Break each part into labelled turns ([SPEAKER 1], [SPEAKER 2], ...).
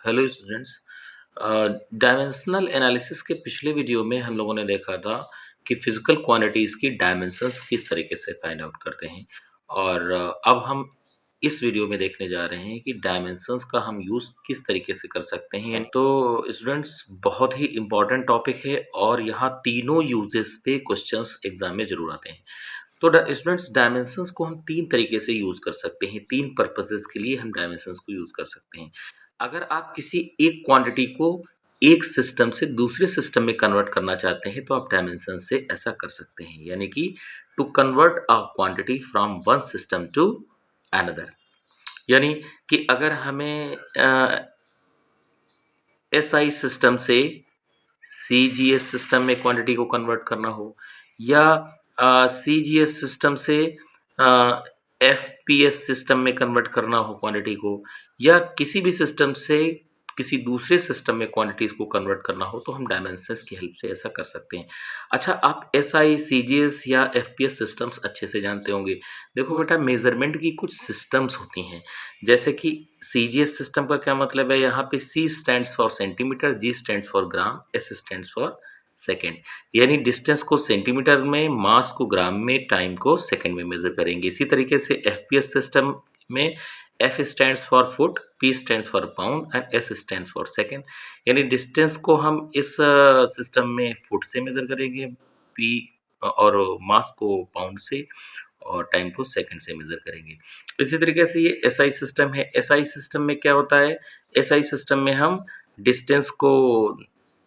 [SPEAKER 1] Hello students. Dimensional analysis के पिछले video में हम लोगों ने देखा था कि फिजिकल क्वांटिटीज़ की डायमेंशंस किस तरीके से फाइंड आउट करते हैं और अब हम इस वीडियो में देखने जा रहे हैं कि डायमेंशंस का हम यूज़ किस तरीके से कर सकते हैं। तो स्टूडेंट्स, बहुत ही इम्पोर्टेंट टॉपिक है और यहाँ तीनों यूजेस पे क्वेश्चंस एग्जाम में जरूर आते हैं। तो स्टूडेंट्स, डायमेंशंस को हम तीन तरीके से यूज़ कर सकते हैं, तीन पर्पसेस के लिए हम डायमेंशंस को यूज़ कर सकते हैं। अगर आप किसी एक क्वांटिटी को एक सिस्टम से दूसरे सिस्टम में कन्वर्ट करना चाहते हैं तो आप डायमेंशन से ऐसा कर सकते हैं, यानी कि to convert a quantity from one system to another. यानी कि अगर हमें एसआई सिस्टम से सीजीएस सिस्टम में क्वांटिटी को कन्वर्ट करना हो, या सीजीएस सिस्टम से एफपीएस सिस्टम में कन्वर्ट करना हो क्वांटिटी को, या किसी भी सिस्टम से किसी दूसरे सिस्टम में क्वांटिटीज को कन्वर्ट करना हो, तो हम डायमेंशंस की हेल्प से ऐसा कर सकते हैं। अच्छा, आप एसआई, सीजीएस या एफपीएस सिस्टम्स अच्छे से जानते होंगे। देखो बेटा, मेजरमेंट की कुछ सिस्टम्स होती हैं, जैसे कि सीजीएस सिस्टम का क्या मतलब है, यहाँ पे C stands for centimetre, G stands for gram, S stands for second. यानी डिस्टेंस को सेंटीमीटर में, मास को ग्राम में, टाइम को सेकेंड में मेजर करेंगे। इसी तरीके से एफपीएस सिस्टम में F stands for foot, P stands for pound and S stands for second. यानी डिस्टेंस को हम इस सिस्टम में फुट से मेजर करेंगे, पी और मास को पाउंड से, और टाइम को सेकंड से मेजर करेंगे। इसी तरीके से ये एसआई सिस्टम है। एसआई सिस्टम में क्या होता है, एसआई सिस्टम में हम डिस्टेंस को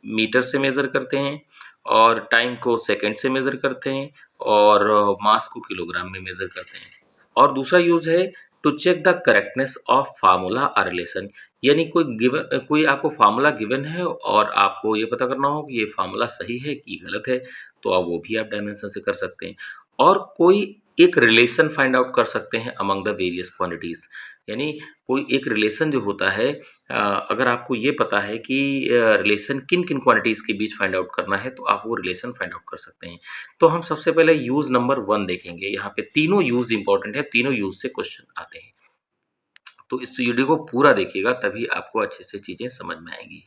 [SPEAKER 1] मीटर से मेजर करते हैं, और टाइम को सेकंड से मेजर करते हैं, और मास को किलोग्राम में मेजर करते हैं। और दूसरा यूज है to check the correctness of formula और रिलेशन। यानी कोई आपको फार्मूला गिवन है और आपको ये पता करना हो कि ये फार्मूला सही है कि गलत है, तो आप वो भी आप डायमेंशन से कर सकते हैं। और कोई एक रिलेशन फाइंड आउट कर सकते हैं अमंग द वेरियस क्वांटिटीज। यानी कोई एक रिलेशन जो होता है, अगर आपको ये पता है कि रिलेशन किन किन क्वांटिटीज के बीच फाइंड आउट करना है, तो आप वो रिलेशन फाइंड आउट कर सकते हैं। तो हम सबसे पहले यूज नंबर 1 देखेंगे। यहाँ पे तीनों यूज इंपॉर्टेंट है, तीनों यूज से क्वेश्चन आते हैं। तो इस वीडियो को पूरा देखिएगा, तभी आपको अच्छे से चीजें समझ में आएंगी।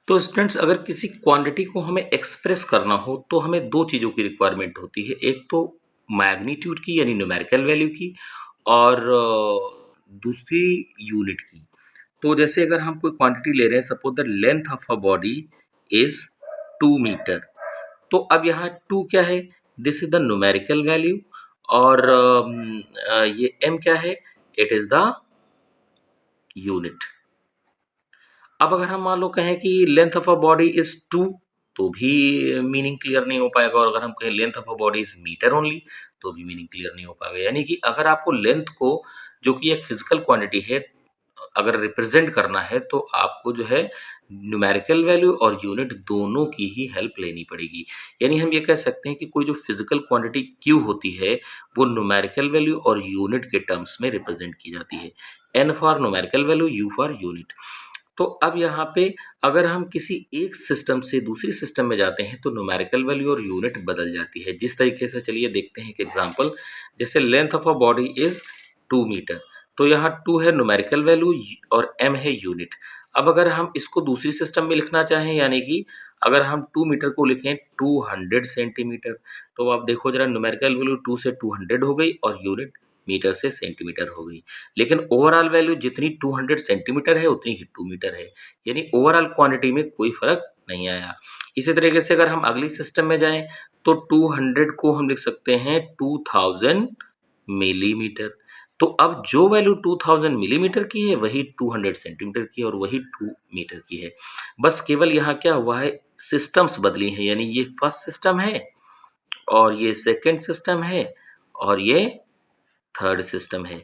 [SPEAKER 1] तो स्टूडेंट्स, अगर किसी क्वांटिटी को हमें एक्सप्रेस करना हो तो हमें दो चीज़ों की रिक्वायरमेंट होती है। एक तो मैग्नीट्यूड की, यानी न्यूमेरिकल वैल्यू की, और दूसरी यूनिट की। तो जैसे अगर हम कोई क्वांटिटी ले रहे हैं, suppose the length of a body is 2 metre. तो अब यहाँ 2 क्या है, this is the numerical value, और ये m क्या है, इट इज द यूनिट। अब अगर हम मान लो कहें कि length of a body is 2, तो भी मीनिंग क्लियर नहीं हो पाएगा। और अगर हम कहें length of a body is metre only, तो भी मीनिंग क्लियर नहीं हो पाएगा। यानी कि अगर आपको लेंथ को, जो कि एक फिजिकल क्वांटिटी है, अगर रिप्रेजेंट करना है, तो आपको जो है न्यूमेरिकल वैल्यू और यूनिट दोनों की ही हेल्प लेनी पड़ेगी। यानी हम ये कह सकते हैं कि कोई जो फिजिकल क्वांटिटी क्यू होती है, वो न्यूमेरिकल वैल्यू और यूनिट के टर्म्स में रिप्रेजेंट की जाती है। N for numerical value, U for unit. तो अब यहाँ पे अगर हम किसी एक सिस्टम से दूसरी सिस्टम में जाते हैं, तो न्यूमेरिकल वैल्यू और यूनिट बदल जाती है। जिस तरीके से, चलिए देखते हैं एक एग्जांपल। जैसे length of a body is 2 metre, तो यहाँ 2 है न्यूमेरिकल वैल्यू और m है यूनिट। अब अगर हम इसको दूसरी सिस्टम में लिखना चाहें, यानी कि अगर हम 2 मीटर को लिखें 200 सेंटीमीटर, तो आप देखो जरा, न्यूमेरिकल वैल्यू 2 से 200 हो गई और यूनिट मीटर से सेंटीमीटर हो गई। लेकिन ओवरऑल वैल्यू जितनी 200 सेंटीमीटर है, उतनी ही 2 मीटर है। यानी ओवरऑल क्वांटिटी में कोई फर्क नहीं आया। इसी तरीके से अगर हम अगली सिस्टम में जाएं, तो 200 को हम लिख सकते हैं 2000 मिलीमीटर। तो अब जो वैल्यू 2000 मिलीमीटर की है, वही 200 सेंटीमीटर की है, और वही 2 मीटर की है। बस केवल यहाँ क्या हुआ है, सिस्टम्स बदली हैं। यानी ये फर्स्ट सिस्टम है, और ये सेकंड सिस्टम है, और ये थर्ड सिस्टम है।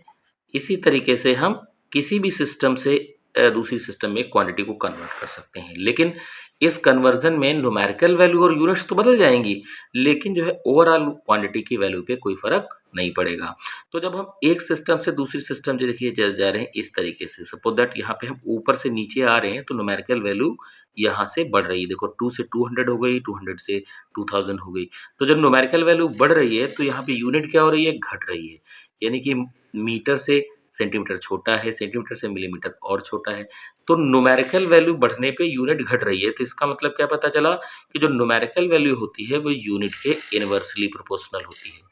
[SPEAKER 1] इसी तरीके से हम किसी भी सिस्टम से दूसरी सिस्टम में क्वांटिटी को कन्वर्ट कर सकते हैं। लेकिन इस कन्वर्जन में न्यूमेरिकल वैल्यू और यूनिट्स तो बदल जाएंगी, लेकिन जो है ओवरऑल क्वांटिटी की वैल्यू पे कोई फर्क नहीं पड़ेगा। तो जब हम एक सिस्टम से दूसरी सिस्टम, जो देखिए जा रहे हैं इस तरीके से, सपोज दैट यहाँ पे हम ऊपर से नीचे आ रहे हैं, तो न्यूमेरिकल वैल्यू यहाँ से बढ़ रही है। देखो 2 से 200 हो गई, 200 से 2000 हो गई। तो जब न्यूमेरिकल वैल्यू बढ़ रही है, तो यहाँ पे यूनिट क्या हो रही है, घट रही है। यानी कि मीटर से सेंटीमीटर छोटा है, सेंटीमीटर से मिलीमीटर और छोटा है। तो न्यूमेरिकल वैल्यू बढ़ने पे यूनिट घट रही है, तो इसका मतलब क्या पता चला कि जो न्यूमेरिकल वैल्यू होती है वो यूनिट के इनवर्सली प्रोपोर्शनल होती है।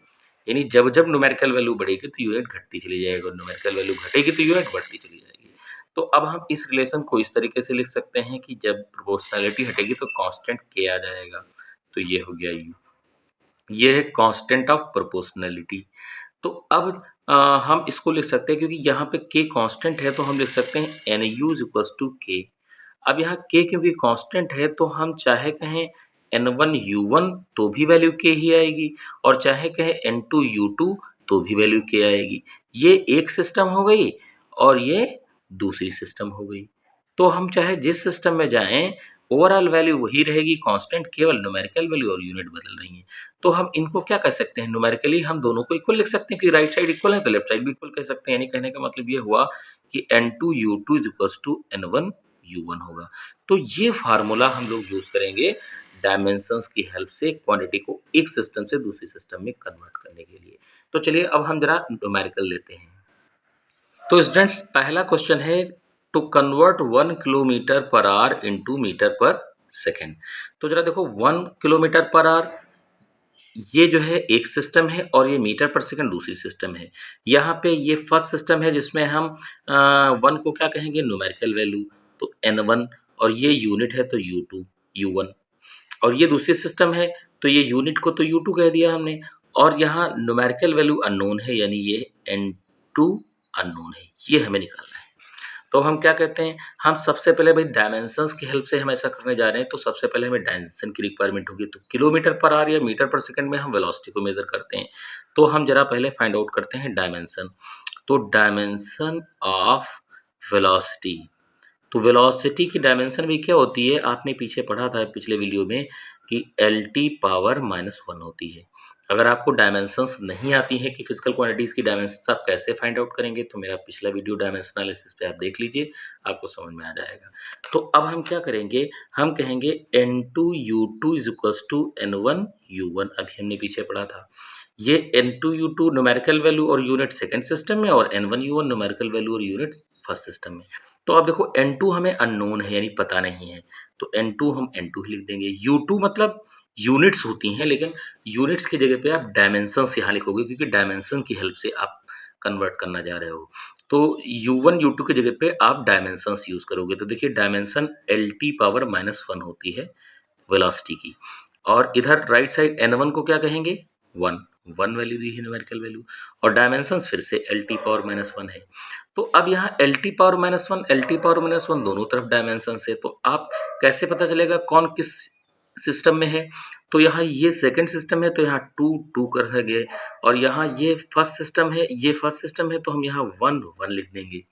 [SPEAKER 1] यानी जब-जब न्यूमेरिकल वैल्यू बढ़ेगी तो यूनिट घटती चली जाएगी और न्यूमेरिकल वैल्यू घटेगी तो यूनिट बढ़ती चली जाएगी। तो अब हम इस रिलेशन को इस तरीके से लिख सकते हैं कि जब प्रोपोर्शनैलिटी हटेगी तो कांस्टेंट के आ जाएगा। तो ये हो गया यू। ये है कांस्टेंट ऑफ प्रोपोर्शनैलिटी। तो अब हम इसको लिख सकते हैं क्योंकि यहाँ पे k कांस्टेंट है तो हम लिख सकते हैं NU is equals to k। अब यहाँ k क्योंकि कांस्टेंट है तो हम चाहे कहें N1U1 तो भी वैल्यू k ही आएगी और चाहे कहें N2U2 तो भी वैल्यू k आएगी। ये एक सिस्टम हो गई और ये दूसरी सिस्टम हो गई। तो हम चाहे जिस सिस्टम में जाएं ओवरऑल वैल्यू वही रहेगी, कांस्टेंट केवल न्यूमेरिकल वैल्यू और यूनिट बदल रही हैं। तो हम इनको क्या कह सकते हैं, न्यूमेरिकली हम दोनों को इक्वल लिख सकते हैं कि राइट साइड इक्वल है तो लेफ्ट साइड भी इक्वल कह सकते हैं। यानी कहने का मतलब ये हुआ कि N2U2 is equals to N1U1 होगा। तो ये फार्मूला हम लोग यूज करेंगे डायमेंशंस की हेल्प से क्वांटिटी को एक सिस्टम से दूसरे सिस्टम में कन्वर्ट करने के लिए। तो चलिए अब हम जरा न्यूमेरिकल लेते हैं। तो स्टूडेंट्स पहला क्वेश्चन है to convert 1 kilometre per hour into metre per second. तो जरा देखो 1 किलोमीटर पर आवर ये जो है एक सिस्टम है और ये मीटर पर सेकंड दूसरी सिस्टम है। यहाँ पे ये फर्स्ट सिस्टम है जिसमें हम 1 को क्या कहेंगे न्यूमेरिकल वैल्यू तो N1 और ये यूनिट है तो U2 U1 और ये दूसरी सिस्टम है तो ये यूनिट को तो U2 कह दिया हमने और यहाँ न्यूमेरिकल वैल्यू अननोन है यानी ये N2 अननोन है, ये हमें निकालना है। तो हम क्या कहते हैं, हम सबसे पहले भाई डायमेंशंस की हेल्प से हम ऐसा करने जा रहे हैं तो सबसे पहले हमें डायमेंशन की रिक्वायरमेंट होगी। तो किलोमीटर पर आवर या मीटर पर सेकंड में हम वेलोसिटी को मेजर करते हैं। तो हम जरा पहले फाइंड आउट करते हैं डायमेंशन। तो डायमेंशन ऑफ वेलोसिटी, तो वेलोसिटी की डायमेंशन भी क्या होती है, आपने पीछे पढ़ा था पिछले वीडियो में कि LT पावर -1 होती है। अगर आपको डायमेंशंस नहीं आती हैं कि फिजिकल क्वांटिटीज़ की डायमेंशंस आप कैसे फाइंड आउट करेंगे तो मेरा पिछला वीडियो डायमेंशन एनालिसिस पे आप देख लीजिए, आपको समझ में आ जाएगा। तो अब हम क्या करेंगे, हम कहेंगे N2U2 is equals to N1U1, अभी हमने पीछे पढ़ा था। ये N2U2 न्यूमेरिकल वैल्यू और यूनिट सेकंड सिस्टम में और N1U1 न्यूमेरिकल वैल्यू और यूनिट फर्स्ट सिस्टम में। तो अब देखो N2 हमें अननोन है यानी पता नहीं है तो N2 हम N2 ही लिख देंगे। U2 मतलब यूनिट्स होती हैं लेकिन यूनिट्स की जगह पे आप डायमेंशंस यहाँ लिखोगे क्योंकि डायमेंशन की हेल्प से आप कन्वर्ट करना जा रहे हो। तो U1 U2 की जगह पे आप डायमेंशंस यूज करोगे। तो देखिए डायमेंशन LT पावर -1 होती है वेलोसिटी की और इधर राइट साइड N1 को क्या कहेंगे 1 वैल्यू दी है न्यूमेरिकल वैल्यू और डायमेंशंस फिर से LT पावर -1 है। तो अब यहाँ LT पावर -1 LT पावर -1 दोनों तरफ डायमेंशन है तो आप कैसे पता चलेगा कौन किस सिस्टम में है। तो यहाँ ये सेकंड सिस्टम है तो यहाँ 2 कर देंगे और यहाँ ये फर्स्ट सिस्टम है, ये फर्स्ट सिस्टम है तो हम यहाँ 1 लिख देंगे,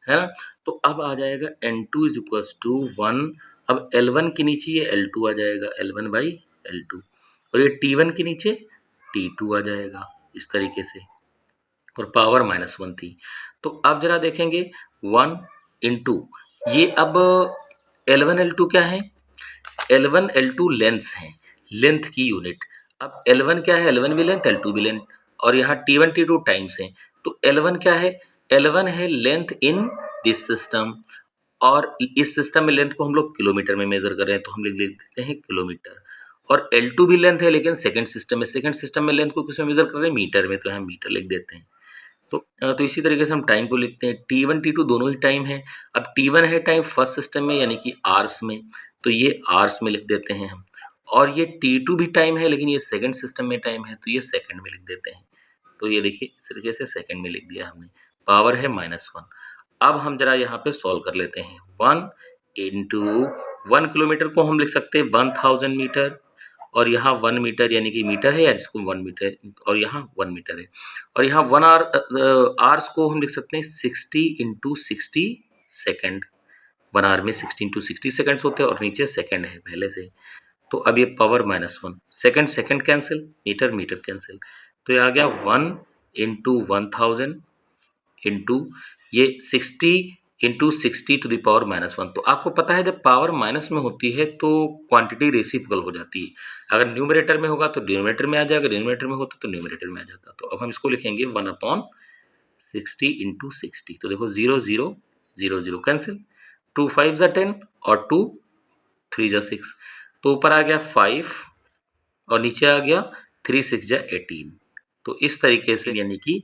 [SPEAKER 1] है ना। तो अब आ जाएगा N2 इज इक्वल्स टू 1। अब L1 के नीचे ये L2 आ जाएगा L1/L2 और ये T1 के नीचे T2 आ जाएगा इस तरीके से और पावर -1 थी। तो अब जरा देखेंगे 1 इंटू ये अब L1 L2 क्या है, L1 L2 लेंथ है, लेंथ की यूनिट। अब L1 क्या है, L1 भी लेंथ L2 भी लेंथ और यहाँ T1 T2 टाइम्स है। तो L1 क्या है, L1 है लेंथ इन दिस सिस्टम और इस सिस्टम में लेंथ को हम लोग किलोमीटर में मेजर कर रहे हैं तो हम लिख देते हैं किलोमीटर और L2 भी लेंथ है लेकिन सेकंड सिस्टम में लेंथ को किस में मेजर कर रहे हैं मीटर में तो यहाँ मीटर लिख देते हैं। तो इसी तरीके से हम टाइम को लिखते हैं T1 T2 दोनों ही टाइम है। अब T1 है टाइम फर्स्ट सिस्टम में यानी कि आवर्स में तो ये आवर्स में लिख देते हैं हम और ये T2 भी टाइम है लेकिन ये सेकंड सिस्टम में टाइम है तो ये सेकंड में लिख देते हैं। तो ये देखिए इस तरीके से सेकंड में लिख दिया हमने, पावर है -1। अब हम जरा यहाँ पे सॉल्व कर लेते हैं। 1 इंटू 1 किलोमीटर को हम लिख सकते हैं 1000 मीटर और यहाँ 1 मीटर यानी कि मीटर है या जिसको 1 मीटर और यहाँ 1 मीटर है और यहाँ 1 आवर्स को हम लिख सकते हैं 60 इंटू 60 सेकेंड। 1 आवर में 60 इंटू 60 सेकेंड्स होते हैं और नीचे सेकेंड है पहले से। तो अब ये power -1 second cancel, metre cancel तो ये आ गया 1 इंटू 1000 इंटू ये 60 इंटू 60 टू द पावर -1। तो आपको पता है जब पावर माइनस में होती है तो क्वांटिटी रेसिप्रोकल हो जाती है। अगर न्यूमरेटर में होगा तो डिनोमिनेटर में आ जाएगा, डिनोमिनेटर में होता तो न्यूमरेटर में आ जाता। तो अब हम इसको लिखेंगे 1/60 60 इंटू 60, तो देखो 0 0 0 0 कैंसिल, 2 5 जा 10 और 2 3 जा 6, तो ऊपर आ गया 5 और नीचे आ गया 3 6 जा 18। तो इस तरीके से यानी कि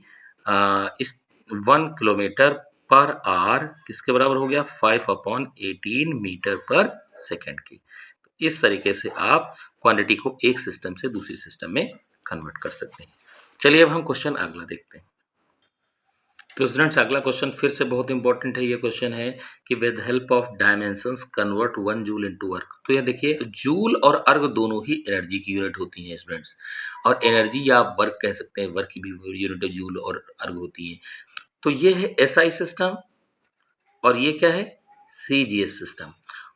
[SPEAKER 1] इस 1 किलोमीटर पर आवर किसके बराबर हो गया, 5/18 मीटर पर सेकेंड की। तो इस तरीके से आप क्वांटिटी को एक सिस्टम से दूसरी सिस्टम में कन्वर्ट कर सकते हैं। चलिए अब हम क्वेश्चन अगला देखते हैं। तो स्टूडेंट्स अगला क्वेश्चन फिर से बहुत इंपॉर्टेंट है। ये क्वेश्चन है कि with help of dimensions convert 1 joule into work. तो ये देखिए, जूल और अर्ग दोनों ही एनर्जी की यूनिट होती हैं स्टूडेंट्स, और एनर्जी या आप वर्क कह सकते हैं, वर्क की भी यूनिट जूल और अर्ग होती है। तो ये है एसआई सिस्टम और ये क्या है, सीजीएस सिस्टम।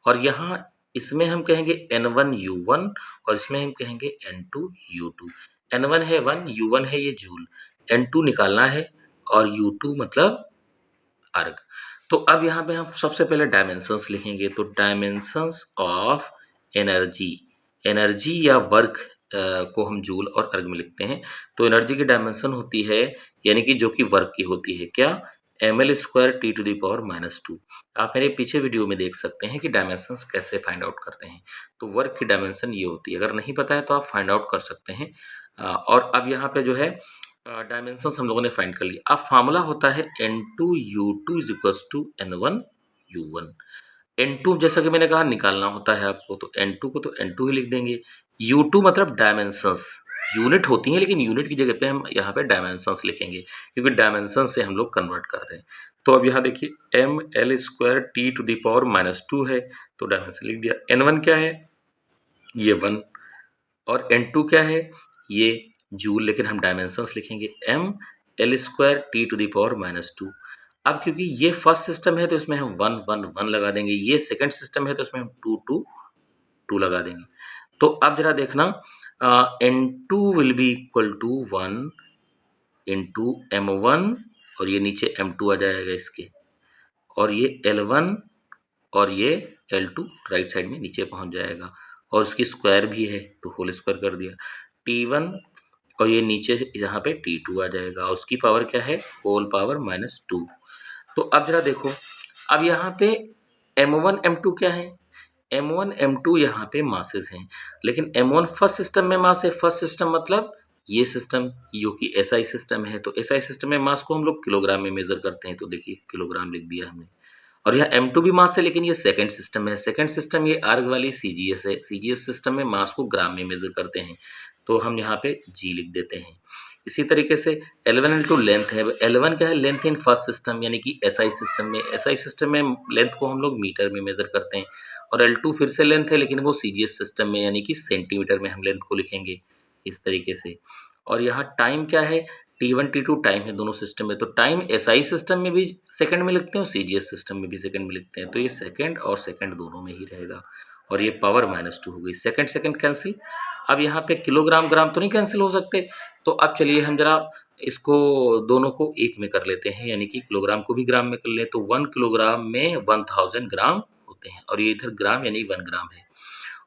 [SPEAKER 1] और यहाँ इसमें हम कहेंगे N1U1 और इसमें हम कहेंगे N2U2। N1 है 1, U1 है ये जूल, N2 निकालना है और U2 मतलब अर्ग। तो अब यहाँ पे हम सबसे पहले डायमेंशंस लिखेंगे। तो डायमेंशंस ऑफ एनर्जी, एनर्जी या वर्क को हम जूल और अर्ग में लिखते हैं। तो एनर्जी की डायमेंशन होती है, यानी कि जो कि वर्क की होती है, क्या, ml² T⁻²। आप मेरे पीछे वीडियो में देख सकते हैं कि डायमेंशंस कैसे फाइंड आउट करते हैं। तो वर्क की डायमेंशन ये होती है, अगर नहीं पता है तो आप फाइंड आउट कर सकते हैं। और अब यहाँ पे जो है डायमेंशंस हम लोगों ने फाइंड कर लिया। अब फार्मूला होता है N2U2 is equals to N1U1। N2 जैसा कि मैंने कहा निकालना होता है आपको, तो N2 को तो N2 ही लिख देंगे। U2 मतलब डायमेंशंस, यूनिट होती हैं लेकिन यूनिट की जगह पे हम यहाँ पे डायमेंशंस लिखेंगे, क्योंकि डायमेंशन से हम लोग कन्वर्ट कर रहे हैं। तो अब यहाँ देखिए ml² T⁻² है, तो डायमेंशन लिख दिया। N1 क्या है, ये 1, और N2 क्या है, ये जूल, लेकिन हम डायमेंशंस लिखेंगे ml² T⁻²। अब क्योंकि ये फर्स्ट सिस्टम है तो इसमें हम 1 1 1 लगा देंगे, ये सेकंड सिस्टम है तो इसमें हम 2 2 2 लगा देंगे। तो अब जरा देखना, N2 will be equal to 1 into M1 और ये नीचे M2 आ जाएगा इसके, और ये L1 और ये L2 राइट साइड में नीचे पहुंच जाएगा, और उसकी स्क्वायर भी है तो होल स्क्वायर कर दिया। T1 और ये नीचे यहाँ पे T2 आ जाएगा, और उसकी पावर क्या है, होल पावर -2। तो अब जरा देखो, अब यहाँ पे M1 M2 क्या है, M1 M2 यहाँ पे मासेस हैं, लेकिन M1 फर्स्ट सिस्टम में मास है। फर्स्ट सिस्टम मतलब ये सिस्टम जो कि एसआई सिस्टम है, तो एसआई सिस्टम में मास को हम लोग किलोग्राम में मेजर करते हैं, तो देखिए किलोग्राम लिख दिया हमने। और यहाँ M2 भी मास है, लेकिन ये सेकंड सिस्टम है। सेकंड सिस्टम ये आर्ग वाली सीजीएस है। सीजीएस सिस्टम में मास को ग्राम में मेजर करते हैं, तो हम यहाँ पे G लिख देते हैं। इसी तरीके से L1 L2 लेंथ है। L1 क्या है, लेंथ इन फर्स्ट सिस्टम यानी कि एसआई सिस्टम में। एसआई सिस्टम में लेंथ को हम लोग मीटर में मेजर करते हैं, और L2 फिर से लेंथ है, लेकिन वो सीजीएस सिस्टम में यानी कि सेंटीमीटर में हम लेंथ को लिखेंगे इस तरीके से। और यहाँ टाइम क्या है, T1 T2 टाइम है दोनों सिस्टम में। तो टाइम एसआई सिस्टम में भी सेकंड में लिखते हैं और सीजीएस सिस्टम में भी सेकंड में लिखते हैं, तो ये सेकंड और सेकंड दोनों में ही रहेगा। और ये पावर -2 हो गई, सेकंड सेकंड कैंसिल। अब यहाँ पे किलोग्राम ग्राम तो नहीं कैंसिल हो सकते, तो अब चलिए हम जरा इसको दोनों को एक में कर लेते हैं, यानी कि किलोग्राम को भी ग्राम में कर लें। तो 1 किलोग्राम में 1000 ग्राम होते हैं, और ये इधर ग्राम यानी 1 ग्राम है।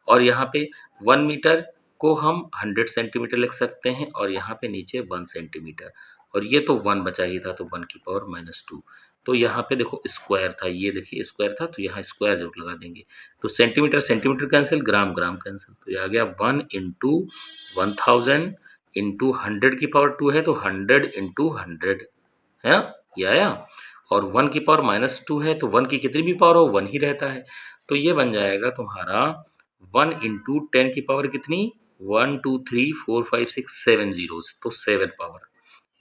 [SPEAKER 1] और यहाँ पे 1 मीटर को हम 100 सेंटीमीटर लिख सकते हैं, और यहाँ पे नीचे 1 सेंटीमीटर, और ये तो 1 बचा ही था, तो 1 की पावर -2। तो यहाँ पे देखो स्क्वायर था, ये देखिए स्क्वायर था, तो यहाँ स्क्वायर जरूर लगा देंगे। तो सेंटीमीटर सेंटीमीटर कैंसिल, ग्राम ग्राम कैंसिल, तो ये आ गया 1 इंटू 1000 इंटू 100 की पावर 2 है, तो 100 इंटू 100 है, ये आया। और 1 की पावर -2 है, तो 1 की कितनी भी पावर हो 1 ही रहता है, तो ये बन जाएगा तुम्हारा 1 इंटू 10 की पावर कितनी, 1 2 3 4 5 6 7 जीरोस, तो 7 पावर,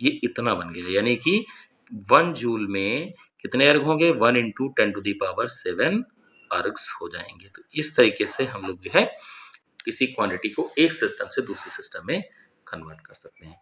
[SPEAKER 1] ये इतना बन गया। यानी कि 1 जूल में कितने अर्ग होंगे, 1 इंटू 10⁻7 अर्ग्स हो जाएंगे। तो इस तरीके से हम लोग जो है किसी क्वांटिटी को एक सिस्टम से दूसरे सिस्टम में कन्वर्ट कर सकते हैं।